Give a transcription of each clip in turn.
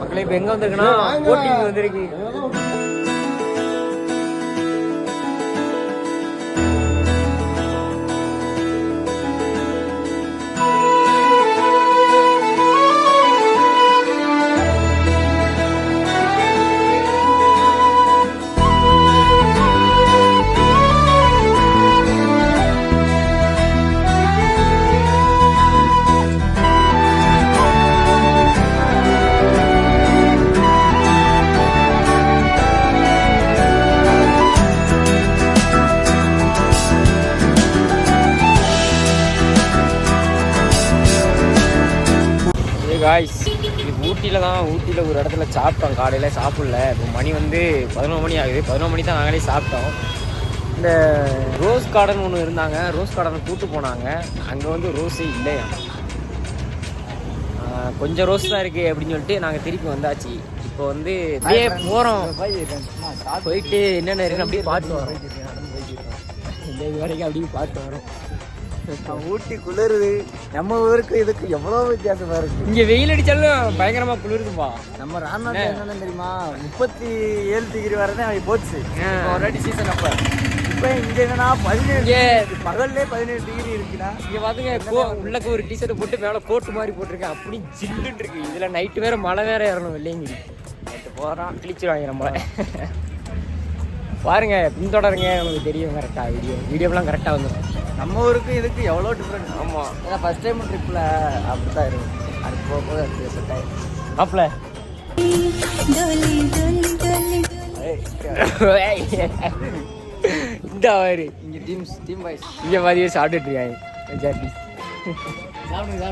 மக்களே இப்போ எங்கே வந்திருக்குன்னா போட்டிங் வந்திருக்கு. காய்ஸ் இது ஊட்டியில் ஒரு இடத்துல சாப்பிட்டோம். காலையில் சாப்பிடல. இப்போ மணி வந்து 11 மணி ஆகுது. 11 மணி தான் நாங்களே சாப்பிட்டோம். இந்த ரோஸ் கார்டன் ஒன்று இருந்தாங்க. ரோஸ் கார்டனை கூப்பிட்டு போனாங்க. அங்கே வந்து ரோஸே இல்லையா, கொஞ்சம் ரோஸ் தான் இருக்குது அப்படின்னு சொல்லிட்டு நாங்கள் திருப்பி வந்தாச்சு. இப்போ வந்து அப்படியே போகிறோம். போயிட்டு என்னென்ன இருக்குன்னு அப்படியே பார்த்து வரோம். இது வரைக்கும் அப்படியே பார்த்து வரோம். ஊட்டி குளிருது. நம்ம ஊருக்கு இதுக்கு எவ்வளோ வித்தியாசமா இருக்கு. இங்கே வெயில் அடித்தாலும் பயங்கரமாக குளிருதுப்பா. நம்ம ராமநாட்டில் என்னென்னு தெரியுமா, 37 டிகிரி வரதான் போச்சு ஆல்ரெடி சீசன். அப்போ இப்போ இங்கே என்னன்னா 17 பகல்லே 17 டிகிரி இருக்குன்னா. இங்கே பார்த்துங்க, உள்ளக்க ஒரு டிஷர்ட் போட்டு மேலே கோட்டு மாதிரி போட்டிருக்கேன். அப்படி ஜில்லுன்னு இருக்கு. இதில் நைட்டு வேறு மழை வேறு ஏறணும். வெள்ளையங்கிரி நைட்டு போகிறோம், கிழிச்சிருவாங்க நம்மளை. பாருங்க, பின்தொடருங்க, நமக்கு தெரியும் கரெக்டாக. வீடியோலாம் கரெக்டாக வந்துடும். நம்ம ஊருக்கு இதுக்கு எவ்வளோ டிஃப்ரெண்ட். ஆமாம், ஏன்னா ஃபஸ்ட் டைம் ட்ரிப்பில் அப்படி தான் இருக்கும். அது போக போக அது செட் ஆகிடும். மாப்பிள்ள இந்த மாதிரி இங்கே டீம் வைஸ் இங்கே மாதிரியே சாப்பிட்டுட்டு இருக்காங்க. சாப்பிட்டு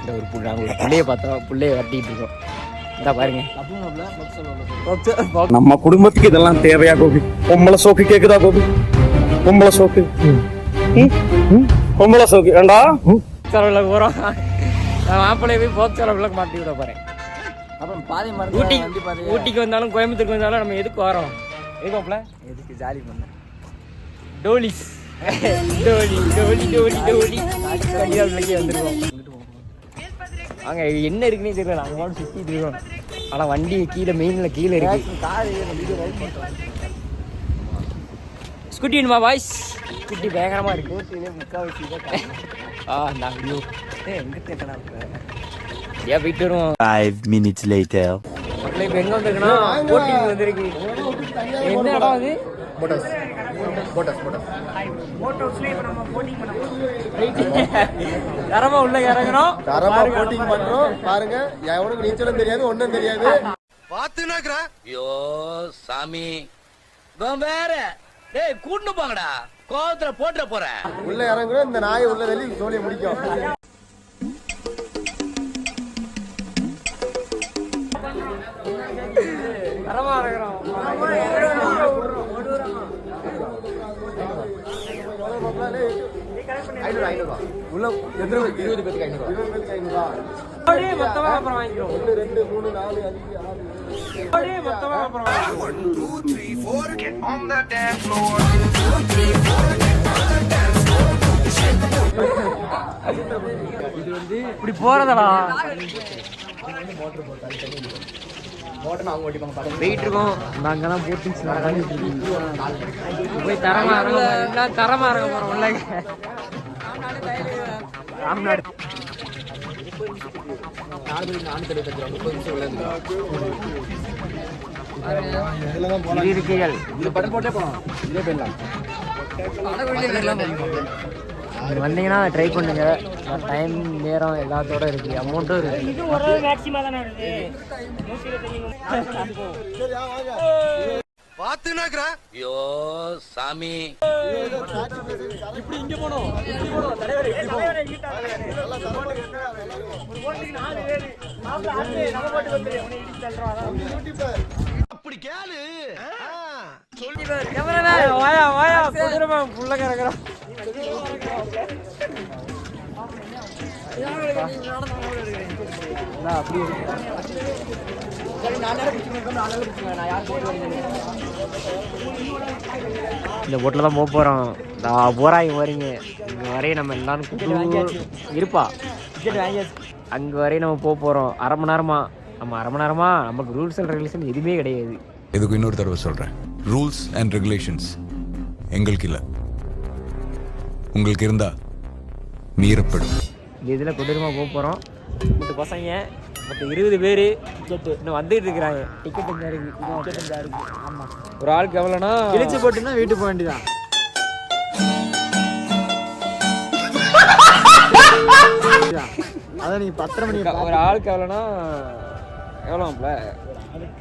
இந்த ஒரு புள்ள, நாங்கள் பிள்ளைய பார்த்தோம். பிள்ளைய வரட்டிகிட்டு இருக்கோம். இந்த பாருங்க, நம்ம குடும்பத்துக்கு இதெல்லாம் தேவையா கோபி? பொம்பளை சோக்கு கேக்குதா கோபி? பொம்பளை சோக்கு பொம்பளை சோக்கு வேண்டா. செலவுல போகிறோம். நான் மாப்பிள்ளைய போய் போக் செலவுல மாட்டி விட போகிறேன். அப்புறம் பாதி ஊட்டிக்கு வந்தாலும் கோயம்புத்தூருக்கு வந்தாலும் நம்ம எதுக்கு வரோம்? எதுக்கு எதுக்கு ஜாலி பண்ண டோலிஸ் டோலி டோலி டோலி டோலி வந்துருக்கோம். அங்கே என்ன இருக்குன்னே தெரியல. நாங்கள் மட்டும் சுற்றிட்டு இருக்கோம். ஆனால் வண்டி கீழே மெயினில் கீழே இருக்கு. ஸ்கூட்டி வேணுமா பாய்ஸ்? ஸ்கூட்டி பயங்கரமாக இருக்கு. முக்கால்வாசி நான் எங்கிட்ட ஏன் போயிட்டு வருவோம். 5 minutes later. மக்களே இப்போ எங்கே வந்திருக்குன்னா போட்டிங் வந்திருக்கு. என்ன இடம் அது? தரமா உள்ள இறங்குறோம். தரமா போட்டிங் பண்றோம். பாருங்க, எவனுக்கு நீச்சலும் தெரியாது, ஒண்ணும் தெரியாது. பாத்துனாக்குற. ஐயோ சாமி, வேற டேய் கூட்டு போங்கடா, கோவத்துல போட்டுற போறேன். உள்ள இறங்குறோம். இந்த நாய் உள்ள வெளியே சோழிய முடிக்கும். தரமா இறங்குறோம். உள்ள 20 பேருக்கு 500. அப்படியே மொத்தமா அப்புறம் வாங்கிக்கிறோம். 1 2 3 4 5 6 அப்படியே மொத்தமா அப்புறம் வாங்கிக்கிறோம். 1 2 3 4 get on the dance floor. இது வந்து இப்படி போறதடா. போயிட்டு இருக்கோம். நாங்கெல்லாம் போட்டிங்ஸ் போய் தரமா இறங்க, எல்லாம் தரமா இறங்க போறோம். உள்ள ராம்நாடு இருக்கைகள் வந்தீங்கன்னா ட்ரை பண்ணுங்க. டைம் நேரம் எல்லாத்தோட இருக்கு, அமௌண்ட்டும் இருக்கு. பாத்துனாக்குற. ஐயோ சாமி, இப்படி இங்க போணும். அப்படி கேளு. வாயா வாயா புள்ள கறக்குறோம். அப்படி இந்த போட்டில் தான் போக போகிறோம். போகிறாங்க வரீங்க இங்கே வரையும் நம்ம எல்லாரும் இருப்பா டிக்கெட் வாங்கியாச்சு. அங்கே வரையும் நம்ம போக போகிறோம். அரை மணி நேரமா நமக்கு ரூல்ஸ் அண்ட் ரெகுலேஷன் எதுவுமே கிடையாது. இதுக்கு இன்னொரு தடவை சொல்கிறேன், ரூல்ஸ் அண்ட் ரெகுலேஷன்ஸ் எங்களுக்கு இல்லை, உங்களுக்கு இருந்தால் மீறப்படும். இந்த இதில் கொடூரமாக போக போகிறோம். மொத்த பசங்க மொத்தம் 20 பேர் டிக்கெட்டு இன்னும் வந்துட்டு இருக்கிறாங்க. டிக்கெட் இந்த இருக்கு. ஆமாம், ஒரு ஆளுக்கு எவ்வளோனா கிழிச்சு போட்டுன்னா வீட்டுக்கு போக வேண்டியதான். அதான் நீங்கள் 10:30 மணிக்கு ஒரு ஆளுக்கு எவ்வளோனா எவ்வளோப்ல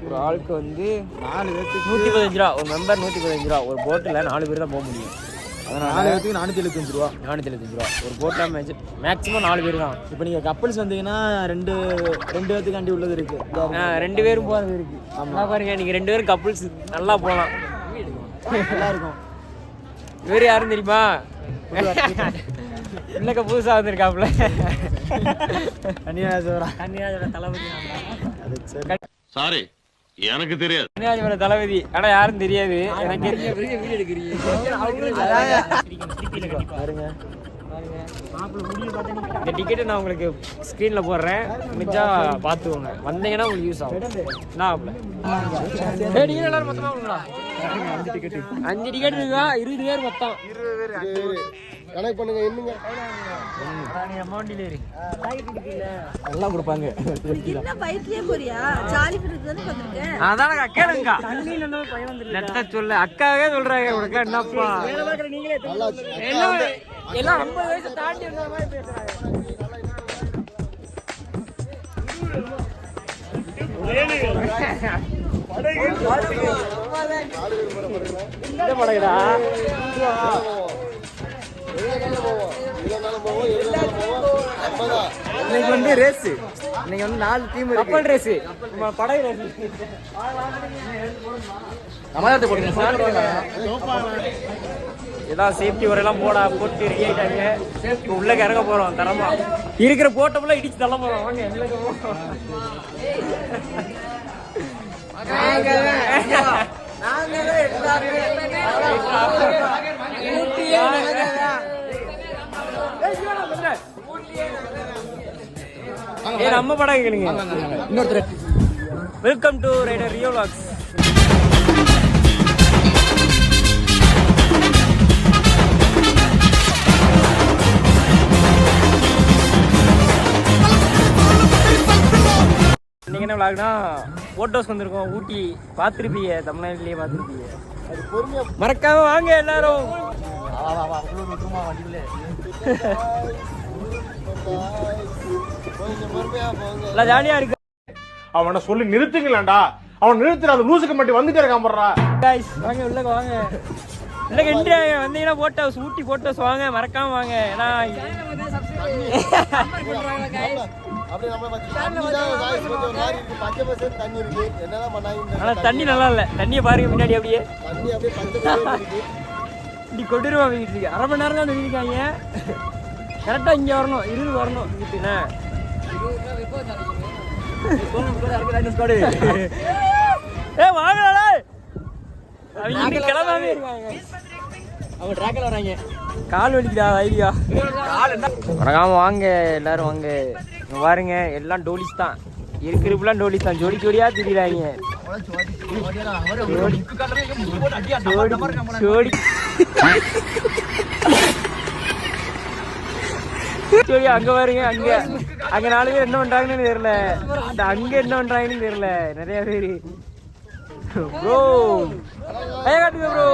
ஒரு ஆளுக்கு வந்து 4 பேருக்கு 115 ரூபா. ஒரு மெம்பர் 115 ரூபா. ஒரு போட்டில் 4 பேர் தான் போக முடியும். அதனால் 4 பேருக்கு 475 ரூபா. 475 ரூபா ஒரு போட்டில் மேக்ஸிமம் 4 பேர் தான். இப்போ நீங்கள் கப்பல்ஸ் வந்தீங்கன்னா ரெண்டு பேர்த்துக்காண்டி உள்ளது இருக்குது. 2 பேரும் போகிறது இருக்குது. ஆமாம் பாருங்க, நீங்கள் 2 பேரும் கப்புள்ஸ் நல்லா போகலாம், நல்லா இருக்கும். இவர் யாரும் தெரியுமா? இன்னைக்கு புதுசாக வந்திருக்காப்புல கன்னியாஜோட தளபதி. சாரி, எனக்கு தெரியாது. கன்னியாஜோட தளபதி ஆனால் யாரும் தெரியாது எனக்கு. இந்த டிக்கெட்டை நான் உங்களுக்கு ஸ்க்ரீனில் போடுறேன், முடிஞ்சா பார்த்துக்கோங்க. வந்தீங்கன்னா உங்களுக்கு யூஸ் ஆகும். டிக்கெட் எல்லாரும் மொத்தமாக கொடுங்களா? 5 டிக்கெட் இருக்கா? 20 பேர் மொத்தம். 20 பேர் கனெக்ட் பண்ணுங்க. என்னங்க எல்லாம் கொடுப்பாங்க. அதானக்கா கேளுங்கக்கா. நெட்ட சொல்ல அக்காவே சொல்றாங்க. உனக்கு என்னப்பா எல்லாம் 50 வயசு தாண்டி இருந்த மாதிரி பேசுறாங்க. இந்த படகுடா இன்னைக்கு வந்து ரேஸ். இன்னைக்கு வந்து 4 டீம் இருக்கு. கப்பல் ரேஸ், படகு ரேஸ். சமாதானத்தை போடுங்க சார். எல்லாம் சேஃப்டி வரையெல்லாம் போட்டு ரெடி ஆகிட்டாங்க. உள்ள இறங்க போறோம். தரமா இருக்கிற போட்டோம்லாம் இடிச்சு தள்ள போறோம். வாங்க நம்ம படம் கேளுங்க. இன்னொருத்தர் welcome to Rider Rio vlogs. இன்னைக்கு என்ன விளாக்னா ஃபோட்டோஸ் வந்திருக்கோம். ஊட்டி பார்த்துருப்பீங்க, தமிழ்நாட்டிலேயே பார்த்துருப்பீங்க. மறக்காம வாங்க எல்லாரும். எல்லாம் ஜாலியா இருக்கு. அவனை சொல்லி நிறுத்துங்களேன்டா. அவன் நிறுத்துற அந்த லூசுக்கு மட்டும் வந்துட்டே இருக்கான் போடுறா. கைஸ் வாங்க உள்ள வாங்க. இல்ல என்ட்ரி ஆக வந்தீங்கன்னா போட்டோஸ், ஊட்டி போட்டோஸ் வாங்க, மறக்காம வாங்க. ஏன்னா ஆனா தண்ணி நல்லா இல்ல. தண்ணியை பாருங்க பின்னாடி. அப்படியே இப்படி கொண்டுருவா வீட்டுக்கு. 1/2 மணி நேரம் தான் இருக்காங்க. கரெக்டா இங்க வரணும், 20 வரணும் வீட்டுனா. வாங்கடா, அவங்க கிளம்பாமே இருக்காங்க. அவங்க ட்ராக்ல வராங்க. கால் வலிக்குதா ஐடியா. வணக்கம் வாங்க எல்லாரும் வாங்க. இங்க பாருங்க எல்லாம் டோலிஸ் தான். இருக்கிறப்பெல்லாம் டோலிஸ் தான். ஜோடி ஜோடியா திரிறாங்க. அங்க பாருங்க. அங்க 4 பேர் என்ன பண்றாங்கன்னு தெரியல. அங்க என்ன பண்றாங்கன்னு தெரியல. நிறைய பேரு ப்ரோ காட்டுங்க ப்ரோ.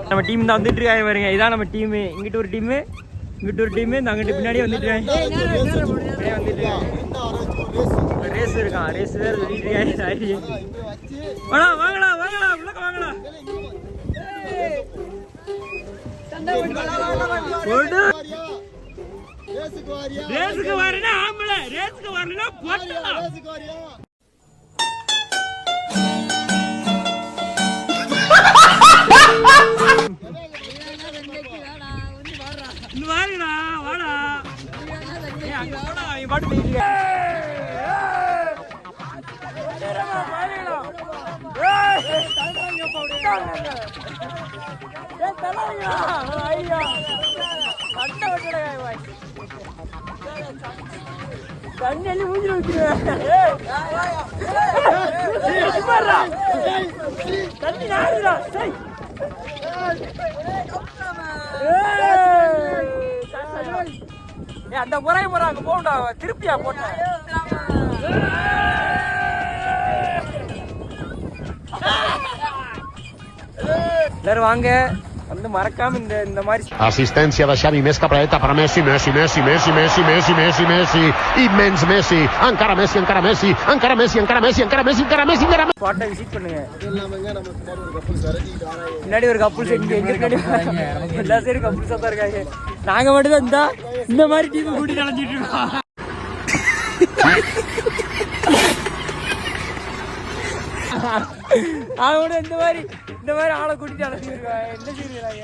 நம்ம டீம் தான் வந்துட்டு இருக்காங்க பாருங்க. இதான் நம்ம டீமு. இங்கிட்ட ஒரு டீமு, இங்கிட்ட ஒரு டீமு, அங்கிட்டு பின்னாடி வந்துட்டு ரேஸ் இருக்கான். ரேஸ் வேற சொல்லிட்டு இருக்காங்க. வாங்கடா வாங்கடா உள்ளக்க வாங்கடா. ரேஸுக்கு வரனா ஆம்பளை, ரேஸுக்கு வரனா பொட்டா. வாடா வாடா அங்க வாடா இங்க பாட்டு பேசிக்க தண்ணி மூஞ்சி வைக்கிறேன் தண்ணி நாடுடா அந்த முறை அங்க போகண்டா திருப்பியா போட்டேன் எல்லாரும் வாங்க வந்து மறக்காம இந்த மாதிரி Assistencia da Xavi, més capradeta per Messi, Messi, Messi, Messi, Messi, Messi, Messi, Messi, immens Messi, encara Messi, encara Messi, encara Messi, encara Messi, encara Messi, encara Messi, encara Messi. ஸ்பாட்டை விசிட் பண்ணுங்க. முன்னாடி ஒரு couples எங்க இருக்காடி எல்லா சைடும் கப்புள்ஸா தான் இருக்காங்க. நாங்க மட்டும் தான் இந்த மாதிரி டீம் கூட்டி நடந்துட்டு இருக்கோம். அவனோட இந்த மாதிரி ஆளை கூட்டிட்டு அழைச்சிருக்காங்க. என்ன செய்யறாங்க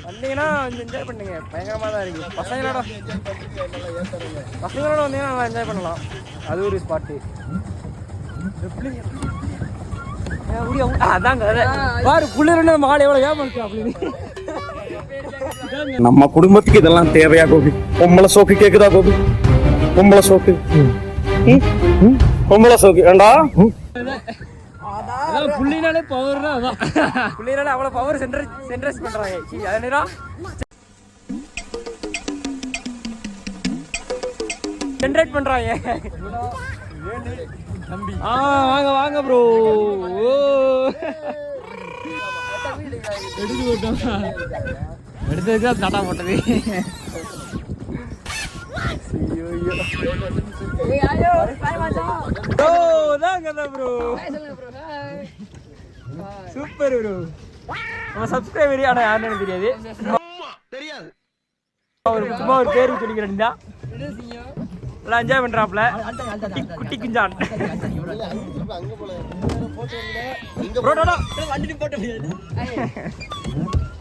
வந்தீங்கன்னா கொஞ்சம் என்ஜாய் பண்ணுங்க. பயங்கரமா தான் இருக்கு. பசங்களோட வந்தீங்கன்னா நல்லா என்ஜாய் பண்ணலாம். அது ஒரு ஸ்பாட்டு. அதாங்க பாரு புள்ளிரன்னு மாலை எவ்வளவு ஏமாச்சு அப்படின்னு. நம்ம குடும்பத்துக்கு இதெல்லாம் தேவையா கோபி? பொம்பளை சோக்கு கேக்குதா கோபி? பொம்பளை சோக்கு பொம்பளை சோக்கு ஏண்டா புள்ளினாலே பவர் தான். அதான் புள்ளினாலே அவ்வளவு பவர் சென்ட்ரஸ் பண்றாங்க. ஜென்ரேட் பண்றாங்க. வாங்க வாங்க ப்ரோ. எடுத்ததுக்கு தாட்டா போட்டது. Super bro. நம்ம சப்ஸ்கிரைபர் ஆனா யாருன்னு தெரியாது. சும்மா ஒரு பேருக்கு சொல்லிக்கிறேன். எல்லாம் என்ஜாய் பண்றாப்ல குட்டி குஞ்சான்.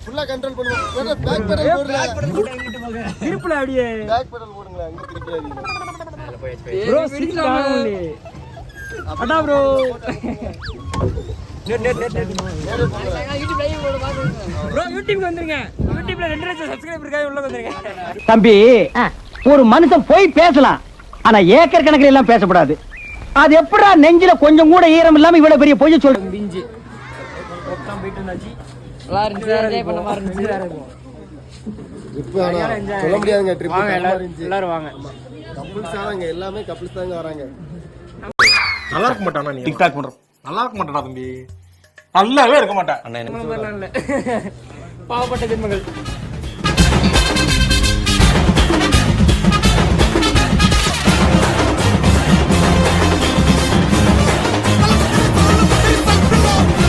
ஃபுல்லா கண்ட்ரோல் பண்ணுங்க. பேக் பெடல் போடுங்க. திருப்புல அப்படியே பேக் பெடல் போடுங்க. அங்க திருப்பியாதீங்க. ப்ரோ சிரிக்காமலே அடா ப்ரோ. ப்ரோ யூடியூப்க்கு வந்துருங்க. யூடியூப்ல 2 லட்சம் சப்ஸ்கிரைபர் இருக்காங்க. உள்ள வந்துருங்க. தம்பி, ஒரு மனுஷன் போய் பேசலாம், ஆனா ஏக்கர் கணக்கில் எல்லாம் பேசக்கூடாது. அது எப்படா நெஞ்சில கொஞ்சம் கூட ஈரம் இல்லாம இவ்வளவு பெரிய பொய்ய சொல்ற? பிஞ்சு உட்கார்ந்து போயிட்டு இருந்தாச்சு. நல்லா இருந்துச்சு. என்ஜாய் பண்ண மாதிரி இருந்துச்சு. இப்போ சொல்ல முடியாதுங்க. ட்ரிப் வாங்க எல்லாரும் வாங்க. கப்புள்ஸ் தாங்க எல்லாமே கப்புள்ஸ் தாங்க வராங்க. நல்லா இருக்க மாட்டானா? நீ டிக்டாக் பண்ற நல்லா இருக்க மாட்டானா தம்பி? நல்லாவே இருக்க மாட்டேன். பாவப்பட்ட ஜென்மங்கள்.